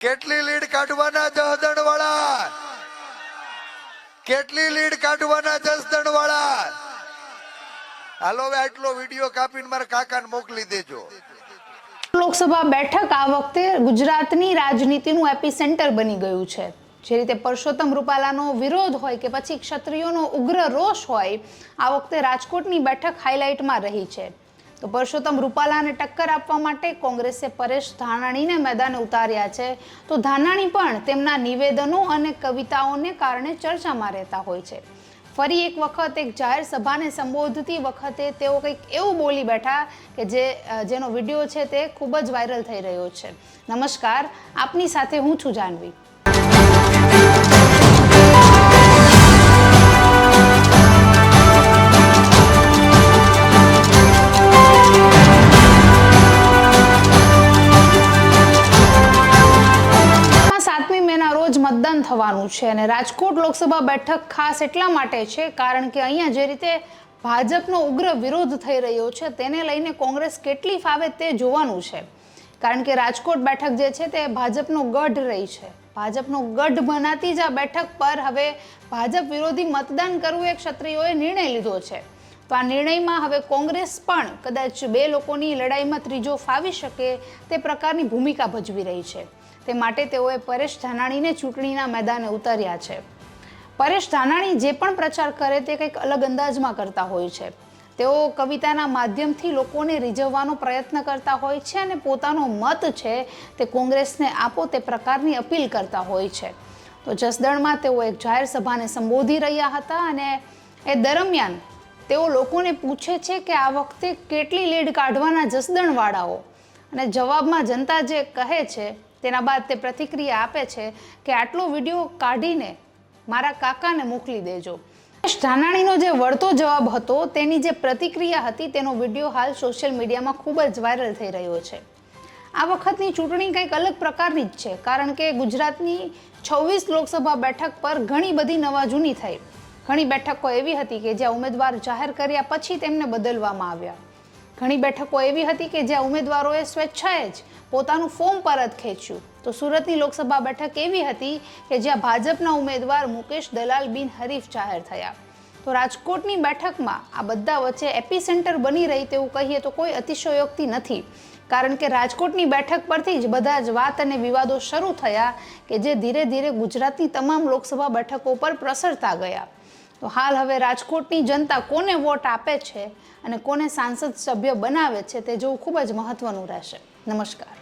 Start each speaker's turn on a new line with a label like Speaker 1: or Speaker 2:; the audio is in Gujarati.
Speaker 1: કેટલી લીડ કાઢવાના જસદણ વાળા? કેટલી લીડ કાઢવાના જસદણ વાળા? હાલો હવે આટલો વિડીયો કાપીને મારા કાકાને મોકલી દેજો.
Speaker 2: લોકસભા બેઠક આ વખતે ગુજરાતની રાજનીતિનું એપિસેન્ટર બની ગયું છે. જે રીતે પરસોત્તમ રૂપાલાનો વિરોધ હોય કે પછી ક્ષત્રિયોનો ઉગ્ર રોષ હોય, આ વખતે રાજકોટની બેઠક હાઇલાઇટમાં રહી છે. તો પરસોત્તમ રૂપાલાને ટક્કર આપવા માટે કોંગ્રેસે પરેશ ધાનાણીને મેદાને ઉતાર્યા છે. તો ધાનાણી પણ તેમના નિવેદનો અને કવિતાઓને કારણે ચર્ચામાં રહેતા હોય છે. ફરી એક વખત એક જાહેર સભાને સંબોધતી વખતે તેઓ કંઈક એવું બોલી બેઠા કે જેનો વિડીયો છે તે ખૂબ જ વાયરલ થઈ રહ્યો છે. નમસ્કાર, આપની સાથે હું છું જાનવી. મતદાન થવાનું છે અને રાજકોટ લોકસભા બેઠક ખાસ એટલા માટે છે કારણ કે અહીંયા જે રીતે ભાજપનો ઉગ્ર વિરોધ થઈ રહ્યો છે તેને લઈને કોંગ્રેસ કેટલી ફાવે તે જોવાનું છે. કારણ કે રાજકોટ બેઠક જે છે તે ભાજપનો ગઢ રહી છે. ભાજપનો ગઢ બનાતી જ આ બેઠક પર હવે ભાજપ વિરોધી મતદાન કરવું એ ક્ષત્રિયોએ નિર્ણય લીધો છે. તો આ નિર્ણયમાં હવે કોંગ્રેસ પણ કદાચ બે લોકોની લડાઈમાં ત્રીજો ફાવી શકે તે પ્રકારની ભૂમિકા ભજવી રહી છે. તે માટે તેઓએ પરેશ ધાનાણીને ચૂંટણીના મેદાને ઉતાર્યા છે. પરેશ ધાનાણી જે પણ પ્રચાર કરે તે કંઈક અલગ અંદાજમાં કરતા હોય છે. તેઓ કવિતાના માધ્યમથી લોકોને રીઝવવાનો પ્રયત્ન કરતા હોય છે અને પોતાનો મત છે તે કોંગ્રેસને આપો તે પ્રકારની અપીલ કરતા હોય છે. તો જસદણમાં તેઓ એક જાહેર સભાને સંબોધી રહ્યા હતા અને એ દરમિયાન તેઓ લોકોને પૂછે છે કે આ વખતે કેટલી લીડ કાઢવાના જસદણવાળાઓ, અને જવાબમાં જનતા જે કહે છે તેના બાદ તે પ્રતિક્રિયા આપે છે કે આટલો વિડીયો કાઢીને મારા કાકાને મોકલી દેજો. ધાનાણીનો જે વળતો જવાબ હતો તેની જે પ્રતિક્રિયા હતી તેનો વિડીયો હાલ સોશિયલ મીડિયામાં ખૂબ જ વાયરલ થઈ રહ્યો છે. આ વખતની ચૂંટણી કંઈક અલગ પ્રકારની જ છે કારણ કે ગુજરાતની 26 લોકસભા બેઠક પર ઘણી બધી નવાજૂની થઈ. ઘણી બેઠકો એવી હતી કે જ્યાં ઉમેદવાર જાહેર કર્યા પછી તેમને બદલવામાં આવ્યા. ઘણી બેઠકો એવી હતી કે જ્યાં ઉમેદવારોએ સ્વેચ્છાએ જ પોતાનું ફોર્મ પરત ખેંચ્યું. તો સુરતની લોકસભા બેઠક એવી હતી કે જ્યાં ભાજપના ઉમેદવાર મુકેશ દલાલ બિનહરીફ જાહેર થયા. તો રાજકોટની બેઠકમાં આ બધા વચ્ચે એપિસેન્ટર બની રહી તેવું કહીએ તો કોઈ અતિશયોક્તિ નથી. કારણ કે રાજકોટની બેઠક પરથી જ બધા જ વાત અને વિવાદો શરૂ થયા કે જે ધીરે ધીરે ગુજરાતની તમામ લોકસભા બેઠકો પર પ્રસરતા ગયા. તો હાલ હવે રાજકોટની જનતા કોને વોટ આપે છે અને કોને સાંસદ સભ્ય બનાવે છે તે જોવું ખૂબ જ મહત્વનું રહેશે. નમસ્કાર.